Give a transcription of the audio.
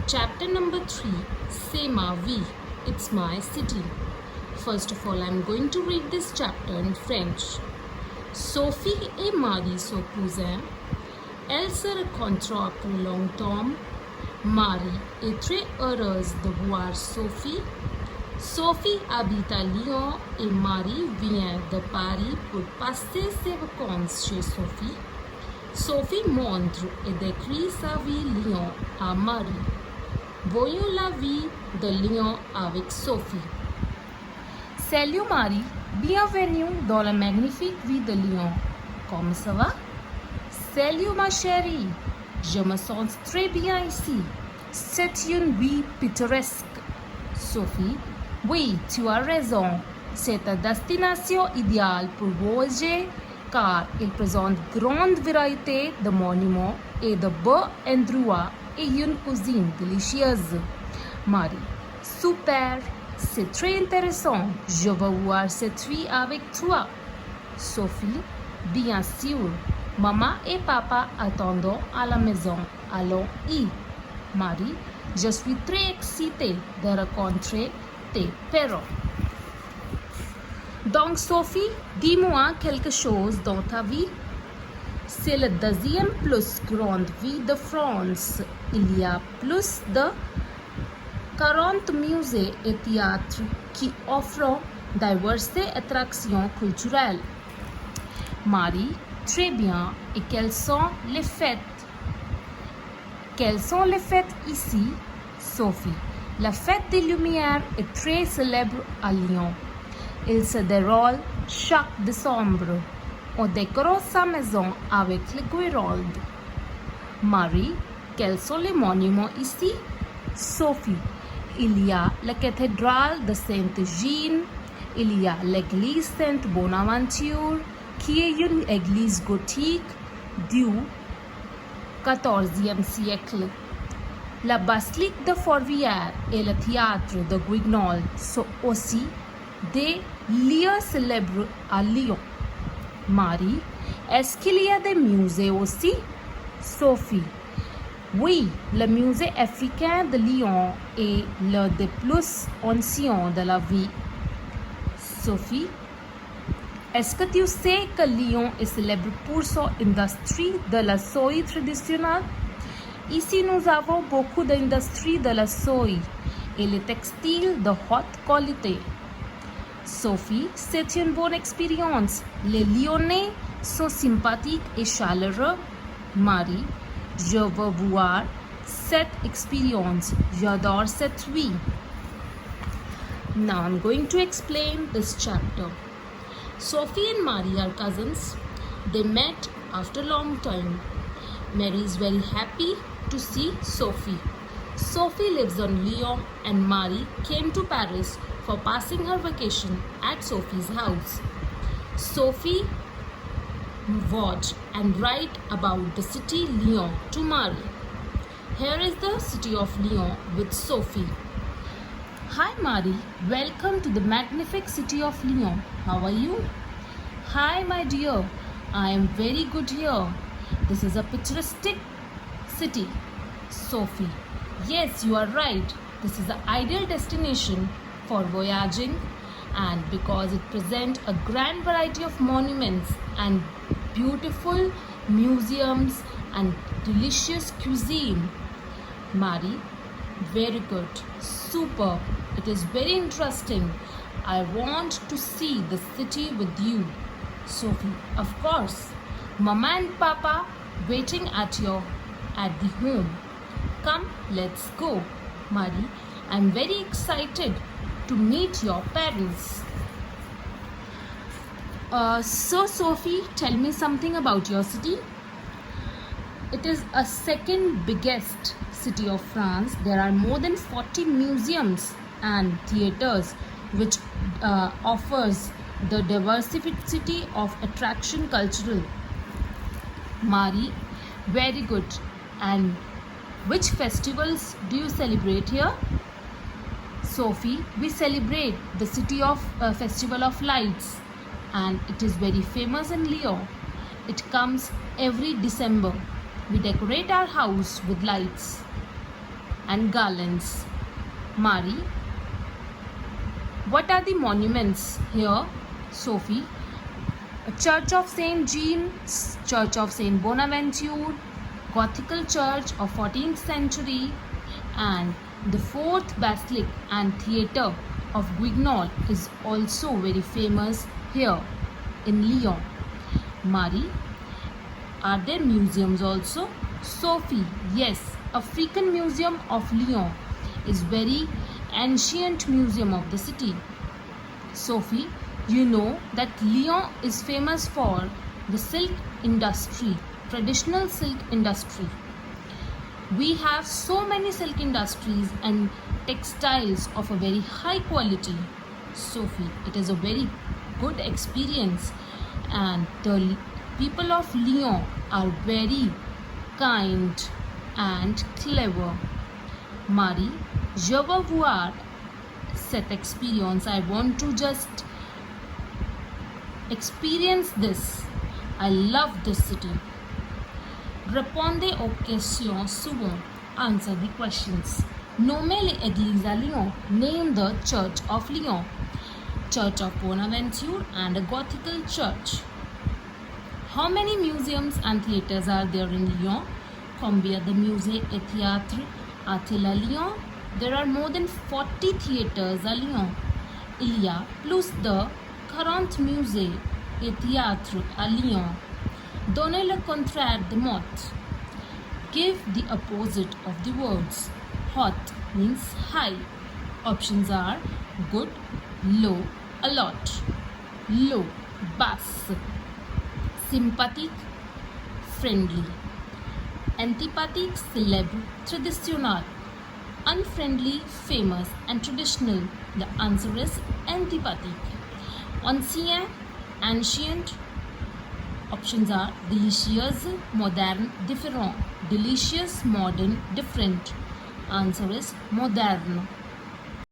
Chapter number 3, C'est ma vie, it's my city. First of all, I'm going to read this chapter in French. Sophie et Marie sont cousins. Elles se rencontrent après longtemps. Marie est très heureuse de voir Sophie. Sophie habite à Lyon et Marie vient de Paris pour passer ses vacances chez Sophie. Sophie montre et décrit sa vie Lyon à Marie. Voyons la vie de Lyon avec Sophie. Salut Marie, bienvenue dans la magnifique vie de Lyon. Comment ça va? Salut ma chérie, je me sens très bien ici. C'est une vie pittoresque. Sophie, oui, tu as raison. C'est une destination idéale pour voyager car il présente grande variété de monuments et de beaux endroits et une cuisine délicieuse. Marie, super, c'est très intéressant. Je veux voir cette vie avec toi. Sophie, bien sûr. Maman et papa attendent à la maison. Allons-y. Marie, je suis très excitée de rencontrer tes parents. Donc Sophie, dis-moi quelque chose dans ta vie. C'est la deuxième plus grande ville de France. Il y a plus de 40 musées et théâtres qui offrent diverses attractions culturelles. Marie, très bien. Et quelles sont les fêtes? Quelles sont les fêtes ici? Sophie, la fête des Lumières est très célèbre à Lyon. Il se déroule chaque décembre. On décore sa maison avec les guirlandes. Marie, quels sont les monuments ici? Sophie, il y a la cathédrale de Sainte-Jeanne, il y a l'église Sainte-Bonaventure, qui est une église gothique du XIVe siècle. La basilique de Fourvière et le théâtre de Guignol sont aussi des lieux célèbres à Lyon. Marie, est-ce qu'il y a des musées aussi? Sophie, oui, le musée africain de Lyon est l'un des plus anciens de la ville. Sophie, est-ce que tu sais que Lyon est célèbre pour son industrie de la soie traditionnelle? Ici, nous avons beaucoup d'industries de la soie et les textiles de haute qualité. Sophie, c'est une bonne expérience. Les Lyonnais sont sympathiques et chaleureux. Marie, je veux voir cette expérience. J'adore cette vie. Now I'm going to explain this chapter. Sophie and Marie are cousins. They met after a long time. Mary is very happy to see Sophie. Sophie lives on Lyon and Marie came to Paris for passing her vacation at Sophie's house. Sophie watch and write about the city Lyon to Marie. Here is the city of Lyon with Sophie. Hi Marie, welcome to the magnificent city of Lyon. How are you? Hi my dear, I am very good here. This is a picturesque city. Sophie, yes, you are right. This is an ideal destination for voyaging and because it presents a grand variety of monuments and beautiful museums and delicious cuisine. Marie, very good, super. It is very interesting. I want to see the city with you. Sophie, of course. Mama and Papa waiting at the home. Come, let's go. Marie, I'm very excited to meet your parents. So Sophie, tell me something about your city. It is a second biggest city of France. There are more than 40 museums and theaters which offers the diversity of attraction cultural. Marie, very good. And which festivals do you celebrate here? Sophie, we celebrate the city of Festival of Lights and it is very famous in Lyon. It comes every December. We decorate our house with lights. and garlands. Marie, what are the monuments here? Sophie, a Church of St. James, Church of St. Bonaventure, Gothical church of 14th century, and the fourth basilica and theatre of Guignol is also very famous here in Lyon. Marie, are there museums also? Sophie, yes, African Museum of Lyon is very ancient museum of the city. Sophie, you know that Lyon is famous for the silk industry, traditional silk industry. We have so many silk industries and textiles of a very high quality. Sophie, it is a very good experience, and the people of Lyon are very kind and clever. Marie, je veux voir cette expérience. I want to just experience this. I love this city. Répondez aux questions suivantes. Answer the questions. Nommez les églises à Lyon. Name the Church of Lyon. Church of Bonaventure and a Gothical church. How many museums and theatres are there in Lyon? Combien de musées et théâtres a-t-il à Lyon? There are more than 40 theatres à Lyon. Il y a plus de 40 musées et théâtres à Lyon. Donnez le contraire de mot. Give the opposite of the words. Hot means high. Options are good, low, a lot. Low, basse. Sympathique, friendly. Antipathique, célèbre, traditionnel. Unfriendly, famous, and traditional. The answer is antipathique. Ancien, ancient. Options are delicious, modern, different. Delicious, modern, different. Answer is modern.